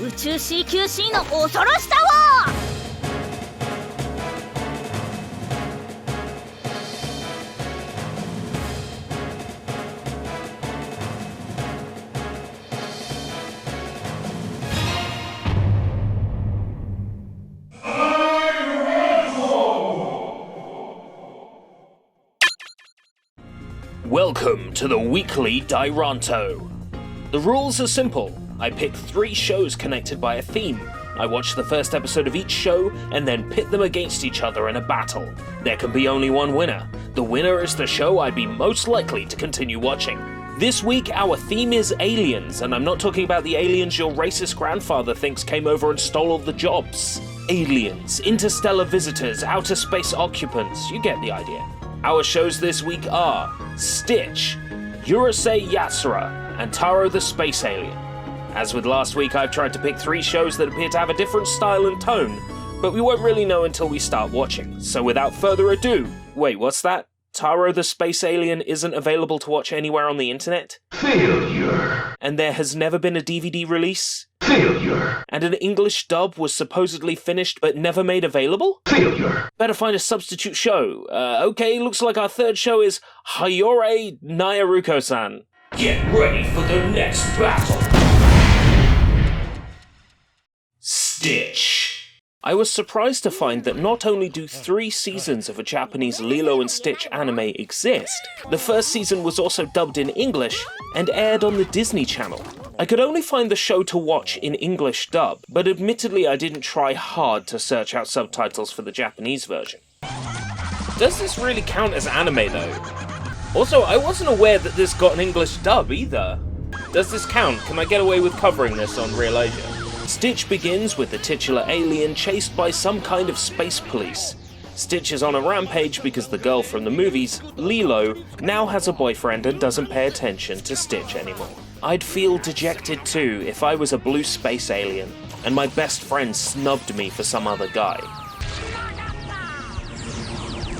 宇宙 CQC の恐ろしさを。Welcome to the Weekly Dairantou. The rules are simple. I pick 3 shows connected by a theme. I watch the first episode of each show and then pit them against each other in a battle. There can be only one winner. The winner is the show I'd be most likely to continue watching. This week our theme is aliens, and I'm not talking about the aliens your racist grandfather thinks came over and stole all the jobs. Aliens, interstellar visitors, outer space occupants, you get the idea. Our shows this week are Stitch, Urusei Yatsura, and Taro the Space Alien. As with last week, I've tried to pick 3 shows that appear to have a different style and tone, but we won't really know until we start watching, so without further ado... Wait, what's that? Taro the Space Alien isn't available to watch anywhere on the internet? Failure. And there has never been a DVD release? Failure. And an English dub was supposedly finished but never made available? Failure. Better find a substitute show. Okay, looks like our third show is Hayore Nyaruko-san. Get ready for the next battle. Stitch. I was surprised to find that not only do 3 seasons of a Japanese Lilo and Stitch anime exist, the first season was also dubbed in English and aired on the Disney Channel. I could only find the show to watch in English dub, but admittedly I didn't try hard to search out subtitles for the Japanese version. Does this really count as anime though? Also, I wasn't aware that this got an English dub either. Does this count? Can I get away with covering this on ReelAsia? Stitch begins with the titular alien chased by some kind of space police. Stitch is on a rampage because the girl from the movies, Lilo, now has a boyfriend and doesn't pay attention to Stitch anymore. I'd feel dejected too if I was a blue space alien and my best friend snubbed me for some other guy.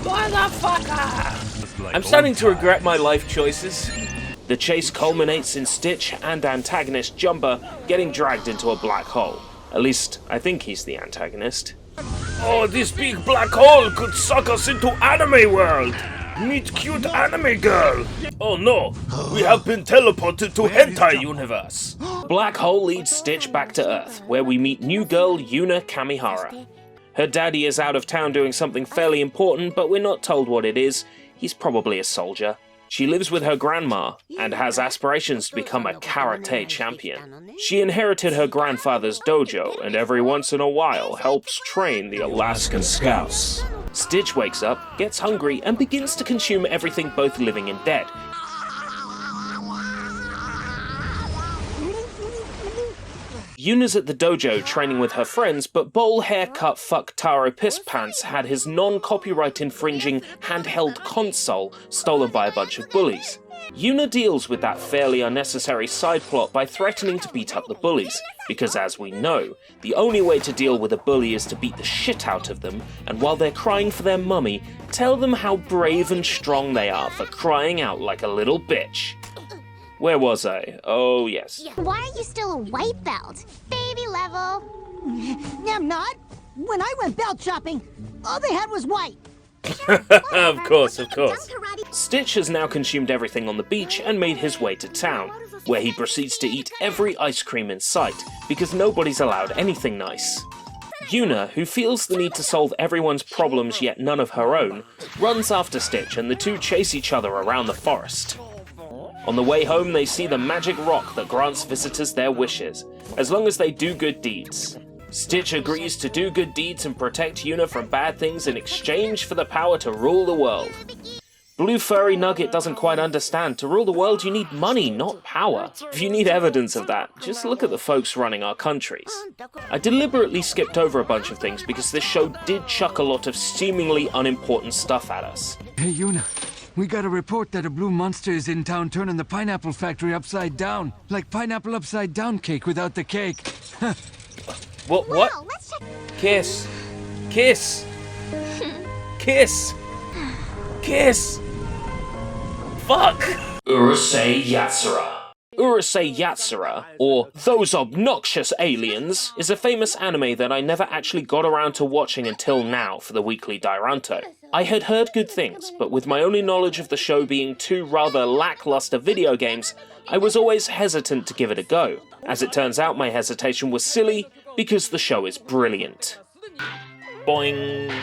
Motherfucker! I'm starting to regret my life choices. The chase culminates in Stitch and antagonist Jumper getting dragged into a black hole. At least, I think he's the antagonist. Oh, this big black hole could suck us into anime world! Meet cute anime girl! Oh no, we have been teleported to hentai universe! Black hole leads Stitch back to Earth, where we meet new girl Yuna Kamihara. Her daddy is out of town doing something fairly important, but we're not told what it is. He's probably a soldier. She lives with her grandma, and has aspirations to become a karate champion. She inherited her grandfather's dojo, and every once in a while helps train the Alaskan Scouts. Stitch wakes up, gets hungry, and begins to consume everything both living and dead. Yuna's at the dojo training with her friends, but bowl haircut fuck Taro Pisspants had his non-copyright infringing handheld console stolen by a bunch of bullies. Yuna deals with that fairly unnecessary side plot by threatening to beat up the bullies, because as we know, the only way to deal with a bully is to beat the shit out of them, and while they're crying for their mummy, tell them how brave and strong they are for crying out like a little bitch. Where was I? Oh, yes. Why are you still a white belt? Baby level. I'm not. When I went belt shopping, all they had was white. Of course. Stitch has now consumed everything on the beach and made his way to town, where he proceeds to eat every ice cream in sight, because nobody's allowed anything nice. Yuna, who feels the need to solve everyone's problems yet none of her own, runs after Stitch and the two chase each other around the forest. On the way home, they see the magic rock that grants visitors their wishes, as long as they do good deeds. Stitch agrees to do good deeds and protect Yuna from bad things in exchange for the power to rule the world. Blue Furry Nugget doesn't quite understand. To rule the world, you need money, not power. If you need evidence of that, just look at the folks running our countries. I deliberately skipped over a bunch of things because this show did chuck a lot of seemingly unimportant stuff at us. Hey, Yuna. We got a report that a blue monster is in town turning the pineapple factory upside down. Like pineapple upside down cake without the cake. What? Wow, let's check. Kiss. Kiss. Kiss. Kiss. Fuck. Urusei Yatsura. Urusei Yatsura, or Those Obnoxious Aliens, is a famous anime that I never actually got around to watching until now for the Weekly Dairantou. I had heard good things, but with my only knowledge of the show being two rather lackluster video games, I was always hesitant to give it a go. As it turns out, my hesitation was silly, because the show is brilliant. Boing.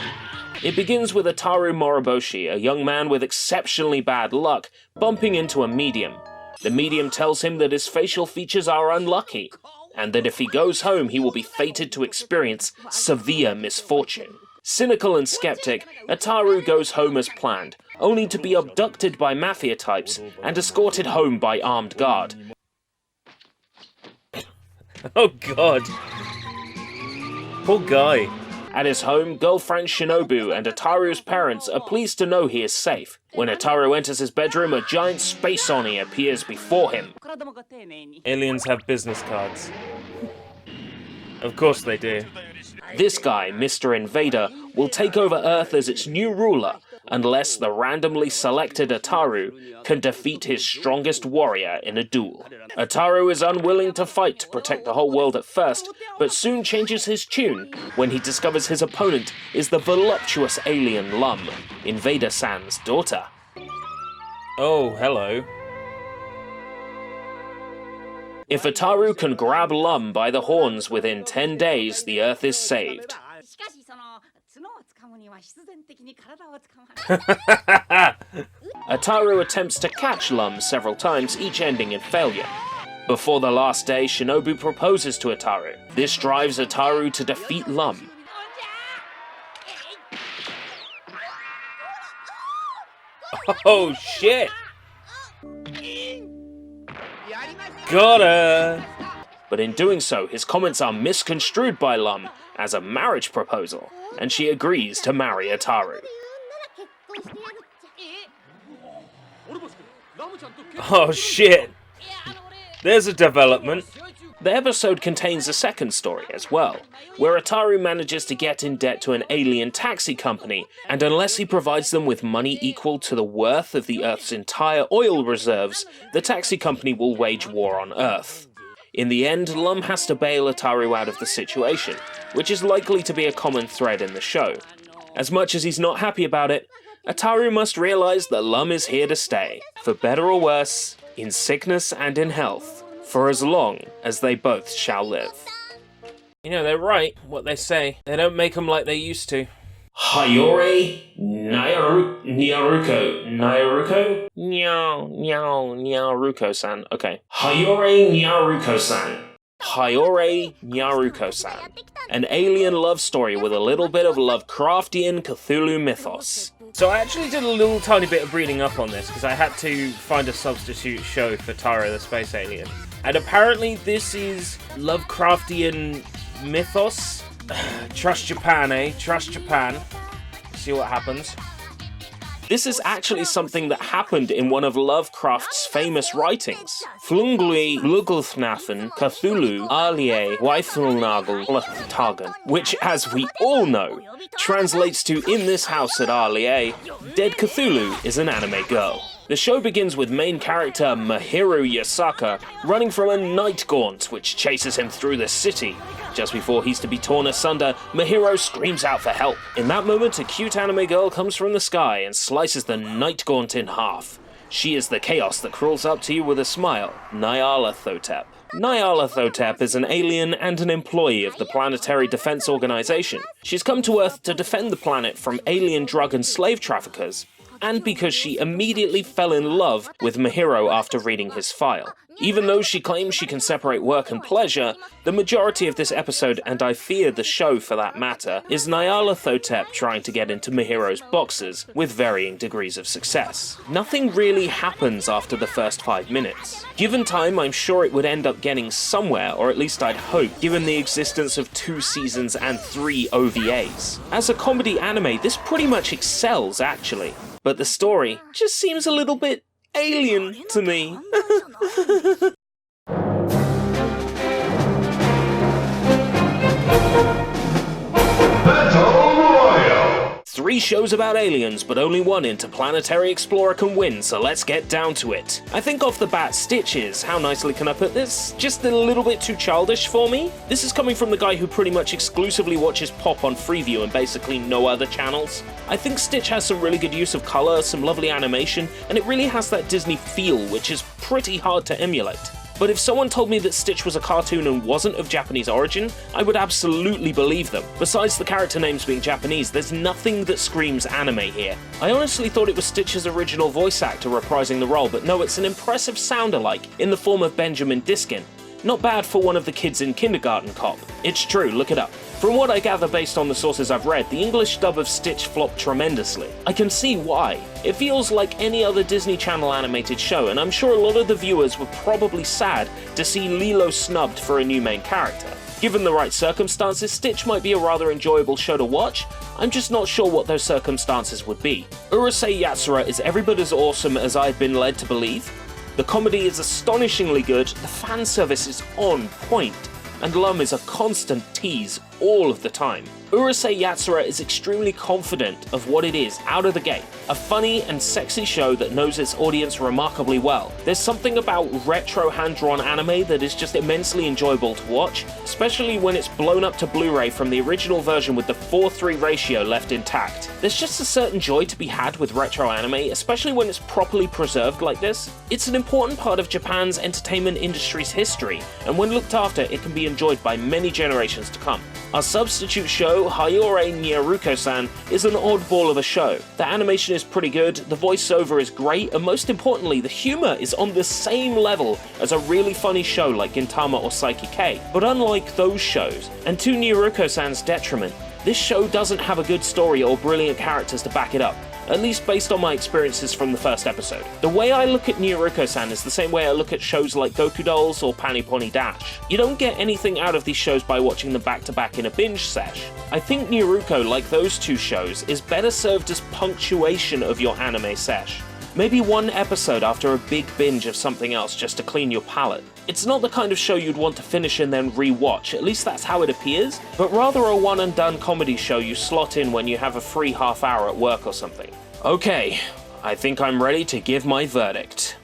It begins with Ataru Moriboshi, a young man with exceptionally bad luck, bumping into a medium. The medium tells him that his facial features are unlucky, and that if he goes home he will be fated to experience severe misfortune. Cynical and skeptic, Ataru goes home as planned, only to be abducted by mafia types and escorted home by armed guard. Oh god. Poor guy. At his home, girlfriend Shinobu and Ataru's parents are pleased to know he is safe. When Ataru enters his bedroom, a giant space Oni appears before him. Aliens have business cards. Of course they do. This guy, Mr. Invader, will take over Earth as its new ruler, unless the randomly selected Ataru can defeat his strongest warrior in a duel. Ataru is unwilling to fight to protect the whole world at first, but soon changes his tune when he discovers his opponent is the voluptuous alien Lum, Invader-san's daughter. Oh, hello. If Ataru can grab Lum by the horns within 10 days, the Earth is saved. Ataru attempts to catch Lum several times, each ending in failure. Before the last day, Shinobu proposes to Ataru. This drives Ataru to defeat Lum. Oh shit! Got her! But in doing so, his comments are misconstrued by Lum as a marriage proposal, and she agrees to marry Ataru. Oh shit! There's a development. The episode contains a second story as well, where Ataru manages to get in debt to an alien taxi company, and unless he provides them with money equal to the worth of the Earth's entire oil reserves, the taxi company will wage war on Earth. In the end, Lum has to bail Ataru out of the situation, which is likely to be a common thread in the show. As much as he's not happy about it, Ataru must realize that Lum is here to stay, for better or worse, in sickness and in health, for as long as they both shall live. You know, they're right, what they say. They don't make them like they used to. Hayore Nyaruko. Nyaruko-san. Okay. Hayore Nyaruko-san. Hayore Nyaruko-san. An alien love story with a little bit of Lovecraftian Cthulhu mythos. So I actually did a little tiny bit of reading up on this, because I had to find a substitute show for Taro the Space Alien. And apparently this is Lovecraftian mythos. Trust Japan, eh? Trust Japan. See what happens. This is actually something that happened in one of Lovecraft's famous writings. Flungli Lugelfnafen Cthulhu Alie Weithelnagel Tagen, which, as we all know, translates to "In this house at Alie, dead Cthulhu is an anime girl." The show begins with main character Mahiru Yasaka running from a night gaunt which chases him through the city. Just before he's to be torn asunder, Mahiro screams out for help. In that moment, a cute anime girl comes from the sky and slices the night gaunt in half. She is the chaos that crawls up to you with a smile, Nyarlathotep. Nyarlathotep is an alien and an employee of the Planetary Defense Organization. She's come to Earth to defend the planet from alien drug and slave traffickers, and because she immediately fell in love with Mahiro after reading his file. Even though she claims she can separate work and pleasure, the majority of this episode, and I fear the show for that matter, is Nyarlathotep trying to get into Mahiro's boxes with varying degrees of success. Nothing really happens after the first 5 minutes. Given time, I'm sure it would end up getting somewhere, or at least I'd hope, given the existence of 2 seasons and 3 OVAs. As a comedy anime, this pretty much excels, actually. But the story just seems a little bit alien to me. Battle Royale! 3 many shows about aliens, but only one interplanetary explorer can win, so let's get down to it. I think off the bat, Stitch is, how nicely can I put this, just a little bit too childish for me. This is coming from the guy who pretty much exclusively watches Pop on Freeview and basically no other channels. I think Stitch has some really good use of color, some lovely animation, and it really has that Disney feel, which is pretty hard to emulate. But if someone told me that Stitch was a cartoon and wasn't of Japanese origin, I would absolutely believe them. Besides the character names being Japanese, there's nothing that screams anime here. I honestly thought it was Stitch's original voice actor reprising the role, but no, it's an impressive sound-alike in the form of Benjamin Diskin. Not bad for one of the kids in Kindergarten Cop. It's true, look it up. From what I gather based on the sources I've read, the English dub of Stitch flopped tremendously. I can see why. It feels like any other Disney Channel animated show, and I'm sure a lot of the viewers were probably sad to see Lilo snubbed for a new main character. Given the right circumstances, Stitch might be a rather enjoyable show to watch. I'm just not sure what those circumstances would be. Urusei Yatsura is every bit as awesome as I've been led to believe. The comedy is astonishingly good, the fan service is on point, and Lum is a constant tease all of the time. Urusei Yatsura is extremely confident of what it is out of the gate. A funny and sexy show that knows its audience remarkably well. There's something about retro hand-drawn anime that is just immensely enjoyable to watch, especially when it's blown up to Blu-ray from the original version with the 4:3 ratio left intact. There's just a certain joy to be had with retro anime, especially when it's properly preserved like this. It's an important part of Japan's entertainment industry's history, and when looked after, it can be enjoyed by many generations to come. Our substitute show, Hayore Nyaruko-san, is an oddball of a show. The animation is pretty good, the voiceover is great, and most importantly, the humor is on the same level as a really funny show like Gintama or Psyche K. But unlike those shows, and to Nyaruko-san's detriment, this show doesn't have a good story or brilliant characters to back it up. At least based on my experiences from the first episode. The way I look at Nyaruko-san is the same way I look at shows like Goku Dolls or Panny Pony Dash. You don't get anything out of these shows by watching them back to back in a binge sesh. I think Nyaruko, like those two shows, is better served as punctuation of your anime sesh. Maybe one episode after a big binge of something else just to clean your palate. It's not the kind of show you'd want to finish and then re-watch, at least that's how it appears, but rather a one-and-done comedy show you slot in when you have a free half hour at work or something. Okay, I think I'm ready to give my verdict.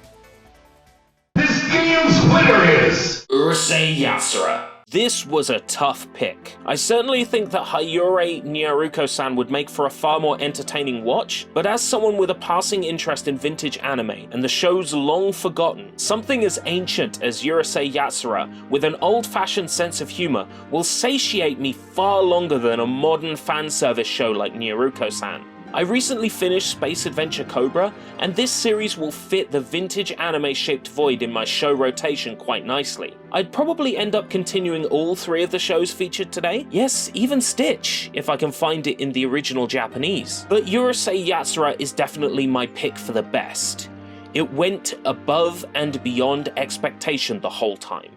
This game's winner is Urusei Yatsura. This was a tough pick. I certainly think that Hayore Nyaruko-san would make for a far more entertaining watch, but as someone with a passing interest in vintage anime and the shows long forgotten, something as ancient as Urusei Yatsura with an old-fashioned sense of humor will satiate me far longer than a modern fan service show like Nyaruko-san. I recently finished Space Adventure Cobra, and this series will fit the vintage anime-shaped void in my show rotation quite nicely. I'd probably end up continuing all three of the shows featured today. Yes, even Stitch, if I can find it in the original Japanese. But Urusei Yatsura is definitely my pick for the best. It went above and beyond expectation the whole time.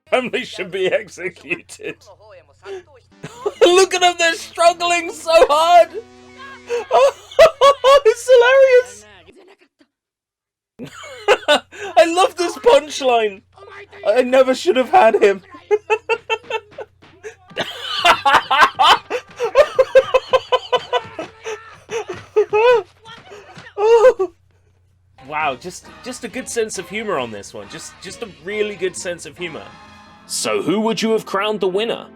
Family should be executed. Look at them, they're struggling so hard! Oh, it's hilarious! I love this punchline! I never should have had him. Oh. Wow, just a good sense of humor on this one. Just a really good sense of humor. So who would you have crowned the winner?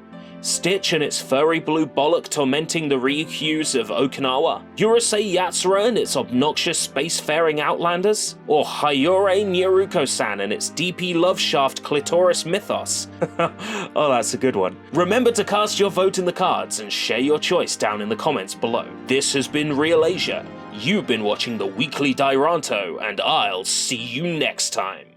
Stitch and its furry blue bollock tormenting the Ryukyus of Okinawa? Urusei Yatsura and its obnoxious spacefaring outlanders? Or Hayore Nyaruko-san and its DP love shaft clitoris mythos? Oh, that's a good one. Remember to cast your vote in the cards and share your choice down in the comments below. This has been ReelAsia. You've been watching the Weekly Dairantou, and I'll see you next time.